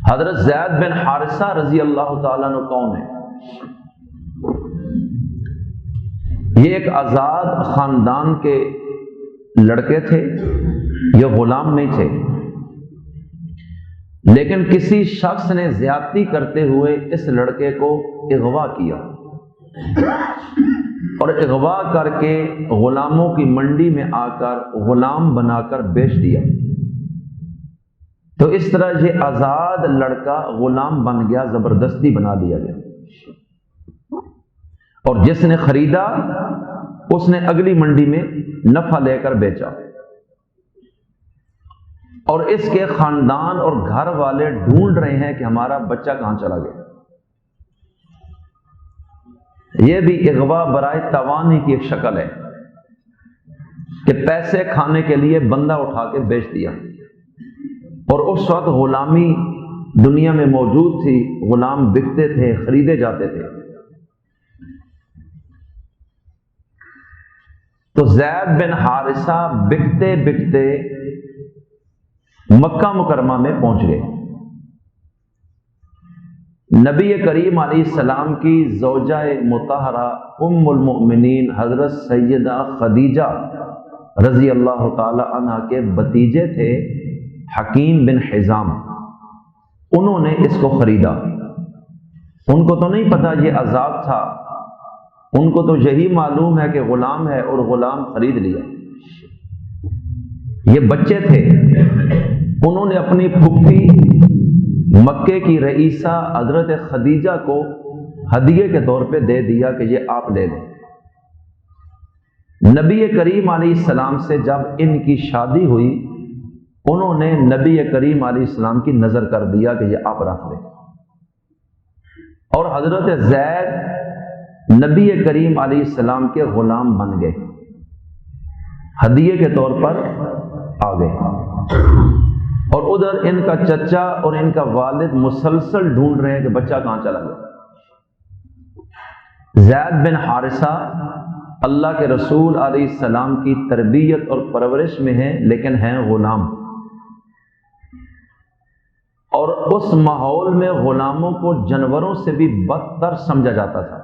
حضرت زید بن حارثہ رضی اللہ تعالیٰ عنہ کون ہے؟ یہ ایک آزاد خاندان کے لڑکے تھے، یہ غلام نہیں تھے، لیکن کسی شخص نے زیادتی کرتے ہوئے اس لڑکے کو اغوا کیا اور اغوا کر کے غلاموں کی منڈی میں آ کر غلام بنا کر بیچ دیا۔ تو اس طرح یہ آزاد لڑکا غلام بن گیا، زبردستی بنا دیا گیا، اور جس نے خریدا اس نے اگلی منڈی میں نفع لے کر بیچا، اور اس کے خاندان اور گھر والے ڈھونڈ رہے ہیں کہ ہمارا بچہ کہاں چلا گیا۔ یہ بھی اغوا برائے توانی کی ایک شکل ہے کہ پیسے کھانے کے لیے بندہ اٹھا کے بیچ دیا، اور اس وقت غلامی دنیا میں موجود تھی، غلام بکتے تھے، خریدے جاتے تھے۔ تو زید بن حارثہ بکتے بکتے مکہ مکرمہ میں پہنچ گئے۔ نبی کریم علیہ السلام کی زوجہ مطہرہ ام المؤمنین حضرت سیدہ خدیجہ رضی اللہ تعالی عنہ کے بھتیجے تھے حکیم بن حزام، انہوں نے اس کو خریدا۔ ان کو تو نہیں پتا یہ عذاب تھا، ان کو تو یہی معلوم ہے کہ غلام ہے اور غلام خرید لیا۔ یہ بچے تھے، انہوں نے اپنی پھپھی مکے کی رئیسہ حضرت خدیجہ کو ہدیے کے طور پہ دے دیا کہ یہ آپ لے لیں۔ نبی کریم علیہ السلام سے جب ان کی شادی ہوئی، انہوں نے نبی کریم علیہ السلام کی نظر کر دیا کہ یہ آپ رکھ لیں، اور حضرت زید نبی کریم علیہ السلام کے غلام بن گئے، ہدیے کے طور پر آ گئے۔ اور ادھر ان کا چچا اور ان کا والد مسلسل ڈھونڈ رہے ہیں کہ بچہ کہاں چلا گیا۔ زید بن حارثہ اللہ کے رسول علیہ السلام کی تربیت اور پرورش میں ہیں، لیکن ہیں غلام، اور اس ماحول میں غلاموں کو جانوروں سے بھی بدتر سمجھا جاتا تھا۔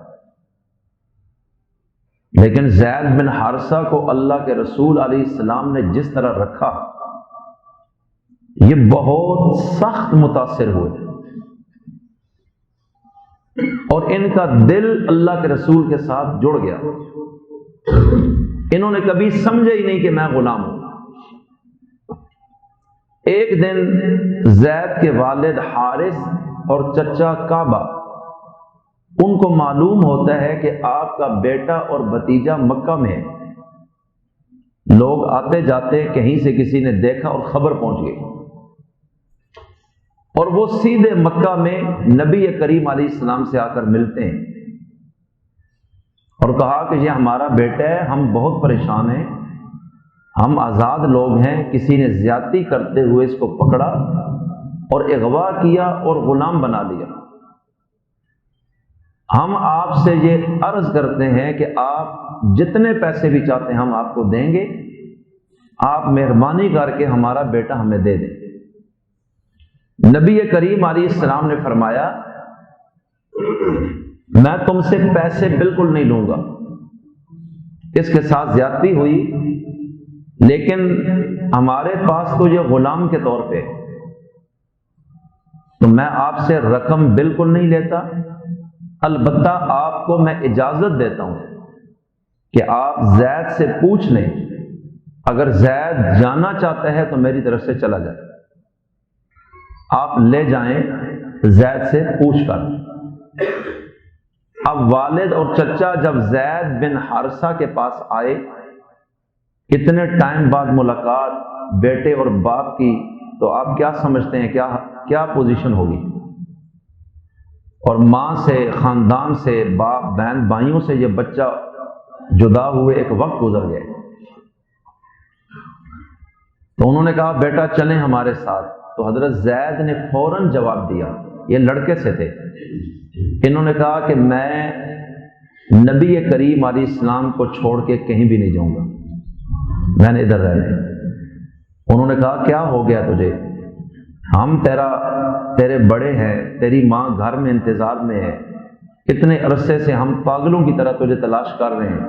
لیکن زید بن حارثہ کو اللہ کے رسول علیہ السلام نے جس طرح رکھا، یہ بہت سخت متاثر ہوئے، اور ان کا دل اللہ کے رسول کے ساتھ جڑ گیا۔ انہوں نے کبھی سمجھا ہی نہیں کہ میں غلام ہوں۔ ایک دن زید کے والد حارث اور چچا کعبہ، ان کو معلوم ہوتا ہے کہ آپ کا بیٹا اور بھتیجا مکہ میں ہے۔ لوگ آتے جاتے کہیں سے کسی نے دیکھا اور خبر پہنچ گئی، اور وہ سیدھے مکہ میں نبی کریم علیہ السلام سے آ کر ملتے ہیں اور کہا کہ یہ ہمارا بیٹا ہے، ہم بہت پریشان ہیں، ہم آزاد لوگ ہیں، کسی نے زیادتی کرتے ہوئے اس کو پکڑا اور اغوا کیا اور غلام بنا لیا۔ ہم آپ سے یہ عرض کرتے ہیں کہ آپ جتنے پیسے بھی چاہتے ہیں ہم آپ کو دیں گے، آپ مہربانی کر کے ہمارا بیٹا ہمیں دے دیں۔ نبی کریم علیہ السلام نے فرمایا، میں تم سے پیسے بالکل نہیں لوں گا، اس کے ساتھ زیادتی ہوئی، لیکن ہمارے پاس تو یہ غلام کے طور پہ، تو میں آپ سے رقم بالکل نہیں لیتا، البتہ آپ کو میں اجازت دیتا ہوں کہ آپ زید سے پوچھ لیں، اگر زید جانا چاہتا ہے تو میری طرف سے چلا جائے، آپ لے جائیں زید سے پوچھ کر۔ اب والد اور چچا جب زید بن حارثہ کے پاس آئے، اتنے ٹائم بعد ملاقات بیٹے اور باپ کی، تو آپ کیا سمجھتے ہیں کیا پوزیشن ہوگی؟ اور ماں سے، خاندان سے، باپ بہن بھائیوں سے یہ بچہ جدا ہوئے ایک وقت گزر گئے۔ تو انہوں نے کہا بیٹا چلیں ہمارے ساتھ۔ تو حضرت زید نے فوراً جواب دیا، یہ لڑکے سے تھے، انہوں نے کہا کہ میں نبی کریم علیہ السلام کو چھوڑ کے کہیں بھی نہیں جاؤں گا۔ میں نے ادھر رہنے۔ انہوں نے کہا کیا ہو گیا تجھے؟ ہم تیرے بڑے ہیں، تیری ماں گھر میں انتظار میں ہے، اتنے عرصے سے ہم پاگلوں کی طرح تجھے تلاش کر رہے ہیں،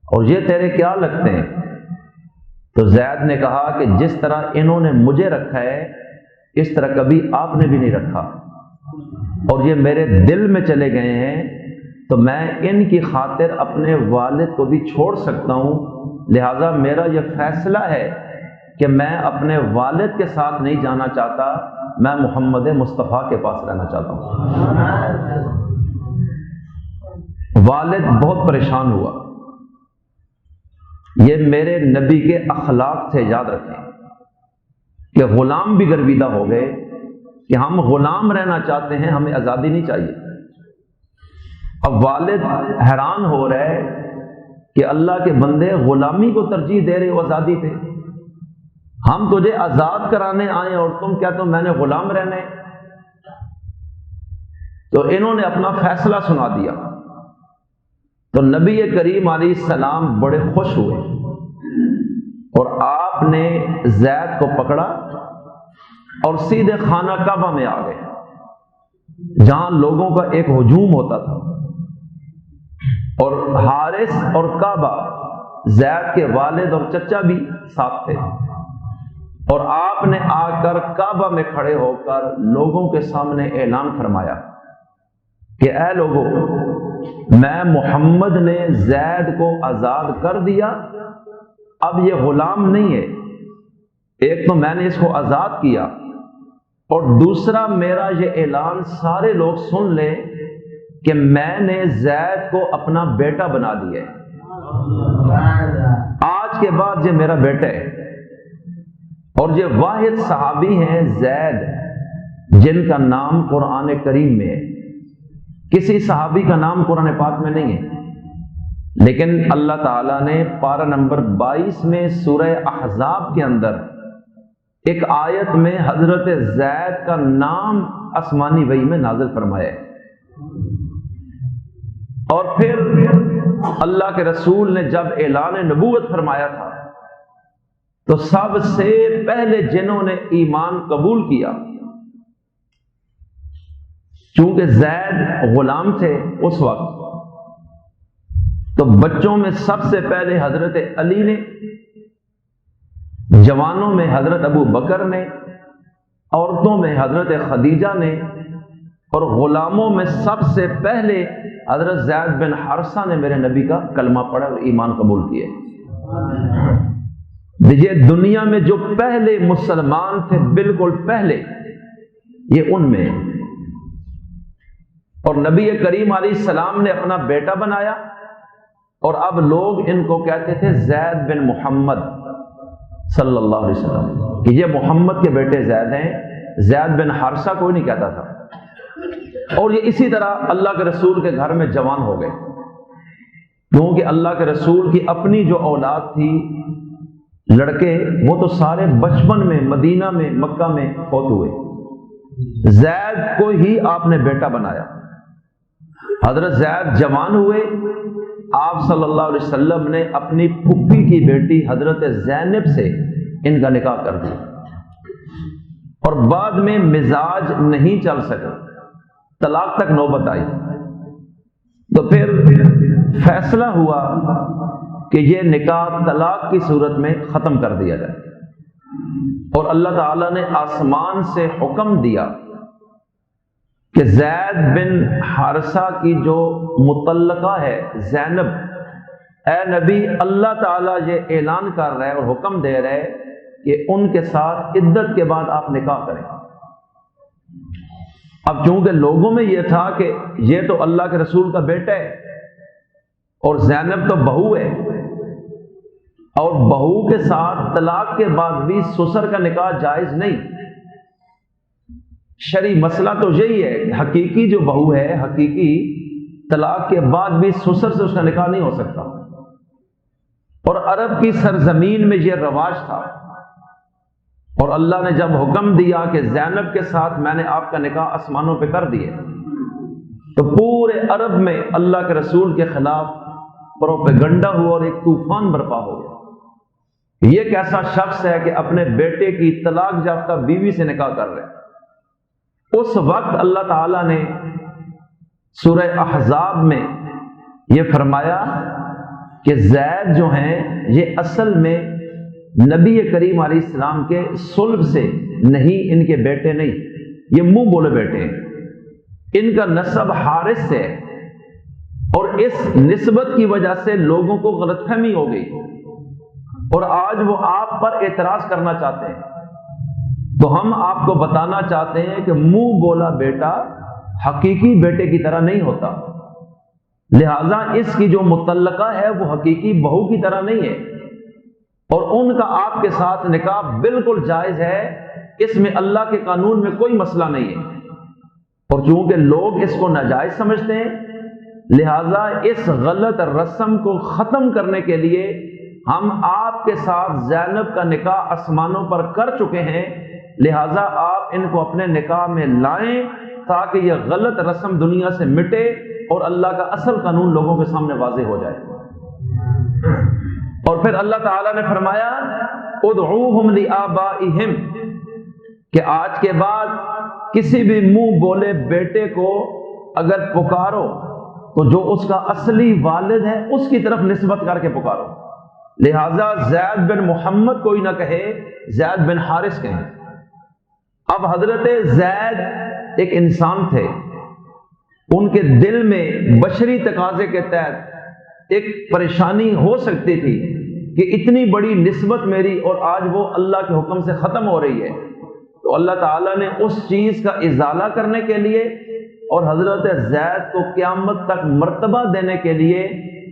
اور یہ تیرے کیا لگتے ہیں؟ تو زید نے کہا کہ جس طرح انہوں نے مجھے رکھا ہے اس طرح کبھی آپ نے بھی نہیں رکھا، اور یہ میرے دل میں چلے گئے ہیں، تو میں ان کی خاطر اپنے والد کو بھی چھوڑ سکتا ہوں، لہٰذا میرا یہ فیصلہ ہے کہ میں اپنے والد کے ساتھ نہیں جانا چاہتا، میں محمد مصطفیٰ کے پاس رہنا چاہتا ہوں۔ والد بہت پریشان ہوا۔ یہ میرے نبی کے اخلاق سے یاد رکھیں کہ غلام بھی گرویدہ ہو گئے کہ ہم غلام رہنا چاہتے ہیں، ہمیں آزادی نہیں چاہیے۔ اب والد حیران ہو رہے کہ اللہ کے بندے غلامی کو ترجیح دے رہے ہو آزادی پہ، ہم تجھے آزاد کرانے آئے اور تم کیا تو میں نے غلام رہنے؟ تو انہوں نے اپنا فیصلہ سنا دیا۔ تو نبی کریم علیہ السلام بڑے خوش ہوئے اور آپ نے زید کو پکڑا اور سیدھے خانہ کعبہ میں آ گئے، جہاں لوگوں کا ایک ہجوم ہوتا تھا، اور حارث اور کعبہ، زید کے والد اور چچا بھی ساتھ تھے، اور آپ نے آ کر کعبہ میں کھڑے ہو کر لوگوں کے سامنے اعلان فرمایا کہ اے لوگوں، میں محمد نے زید کو آزاد کر دیا، اب یہ غلام نہیں ہے۔ ایک تو میں نے اس کو آزاد کیا، اور دوسرا میرا یہ اعلان سارے لوگ سن لیں کہ میں نے زید کو اپنا بیٹا بنا دیا ہے، آج کے بعد یہ میرا بیٹا ہے۔ اور یہ واحد صحابی ہیں زید جن کا نام قرآن کریم میں ہے، کسی صحابی کا نام قرآن پاک میں نہیں ہے، لیکن اللہ تعالیٰ نے پارہ نمبر 22 میں سورہ احزاب کے اندر ایک آیت میں حضرت زید کا نام آسمانی وحی میں نازل فرمایا ہے۔ اور پھر اللہ کے رسول نے جب اعلان نبوت فرمایا تھا تو سب سے پہلے جنہوں نے ایمان قبول کیا، چونکہ زید غلام تھے اس وقت، تو بچوں میں سب سے پہلے حضرت علی نے، جوانوں میں حضرت ابو بکر نے، عورتوں میں حضرت خدیجہ نے، اور غلاموں میں سب سے پہلے حضرت زید بن حارثہ نے میرے نبی کا کلمہ پڑھا اور ایمان قبول کیے۔ یہ دنیا میں جو پہلے مسلمان تھے، بالکل پہلے، یہ ان میں، اور نبی کریم علیہ السلام نے اپنا بیٹا بنایا، اور اب لوگ ان کو کہتے تھے زید بن محمد صلی اللہ علیہ وسلم، کہ یہ محمد کے بیٹے زید ہیں، زید بن حارثہ کوئی نہیں کہتا تھا۔ اور یہ اسی طرح اللہ کے رسول کے گھر میں جوان ہو گئے، کیونکہ اللہ کے رسول کی اپنی جو اولاد تھی، لڑکے، وہ تو سارے بچپن میں مدینہ میں مکہ میں فوت ہوئے، زید کو ہی آپ نے بیٹا بنایا۔ حضرت زید جوان ہوئے، آپ صلی اللہ علیہ وسلم نے اپنی پھپھی کی بیٹی حضرت زینب سے ان کا نکاح کر دیا، اور بعد میں مزاج نہیں چل سکا، طلاق تک نوبت آئی، تو پھر فیصلہ ہوا کہ یہ نکاح طلاق کی صورت میں ختم کر دیا جائے، اور اللہ تعالیٰ نے آسمان سے حکم دیا کہ زید بن حارثہ کی جو مطلقہ ہے زینب، اے نبی، اللہ تعالیٰ یہ اعلان کر رہے اور حکم دے رہے کہ ان کے ساتھ عدت کے بعد آپ نکاح کریں۔ اب چونکہ لوگوں میں یہ تھا کہ یہ تو اللہ کے رسول کا بیٹا ہے اور زینب تو بہو ہے، اور بہو کے ساتھ طلاق کے بعد بھی سسر کا نکاح جائز نہیں۔ شرعی مسئلہ تو یہی ہے کہ حقیقی جو بہو ہے، حقیقی طلاق کے بعد بھی سسر سے اس کا نکاح نہیں ہو سکتا، اور عرب کی سرزمین میں یہ رواج تھا، اور اللہ نے جب حکم دیا کہ زینب کے ساتھ میں نے آپ کا نکاح آسمانوں پہ کر دیے، تو پورے عرب میں اللہ کے رسول کے خلاف پروپیگنڈا ہوا اور ایک طوفان برپا ہو گیا، یہ کیسا شخص ہے کہ اپنے بیٹے کی طلاق یافتہ بیوی سے نکاح کر رہے؟ اس وقت اللہ تعالیٰ نے سورہ احزاب میں یہ فرمایا کہ زید جو ہیں یہ اصل میں نبی کریم علیہ السلام کے صلب سے نہیں، ان کے بیٹے نہیں، یہ منہ بولے بیٹے ہیں، ان کا نسب حارث سے ہے، اور اس نسبت کی وجہ سے لوگوں کو غلط فہمی ہو گئی اور آج وہ آپ پر اعتراض کرنا چاہتے ہیں۔ تو ہم آپ کو بتانا چاہتے ہیں کہ منہ بولا بیٹا حقیقی بیٹے کی طرح نہیں ہوتا، لہذا اس کی جو متعلقہ ہے وہ حقیقی بہو کی طرح نہیں ہے، اور ان کا آپ کے ساتھ نکاح بالکل جائز ہے، اس میں اللہ کے قانون میں کوئی مسئلہ نہیں ہے، اور چونکہ لوگ اس کو ناجائز سمجھتے ہیں لہذا اس غلط رسم کو ختم کرنے کے لیے ہم آپ کے ساتھ زینب کا نکاح آسمانوں پر کر چکے ہیں، لہذا آپ ان کو اپنے نکاح میں لائیں تاکہ یہ غلط رسم دنیا سے مٹے اور اللہ کا اصل قانون لوگوں کے سامنے واضح ہو جائے۔ اور پھر اللہ تعالیٰ نے فرمایا ادعوہم لآبائہم، کہ آج کے بعد کسی بھی منہ بولے بیٹے کو اگر پکارو تو جو اس کا اصلی والد ہے اس کی طرف نسبت کر کے پکارو، لہذا زید بن محمد کوئی نہ کہے، زید بن حارث کہیں۔ اب حضرت زید ایک انسان تھے، ان کے دل میں بشری تقاضے کے تحت ایک پریشانی ہو سکتی تھی کہ اتنی بڑی نسبت میری اور آج وہ اللہ کے حکم سے ختم ہو رہی ہے، تو اللہ تعالیٰ نے اس چیز کا ازالہ کرنے کے لیے اور حضرت زید کو قیامت تک مرتبہ دینے کے لیے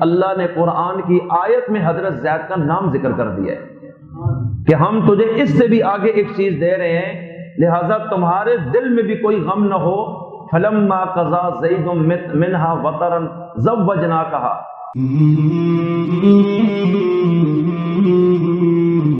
اللہ نے قرآن کی آیت میں حضرت زید کا نام ذکر کر دیا ہے کہ ہم تجھے اس سے بھی آگے ایک چیز دے رہے ہیں، لہذا تمہارے دل میں بھی کوئی غم نہ ہو۔ فلما قضا زید منها وطرا زوجناکہا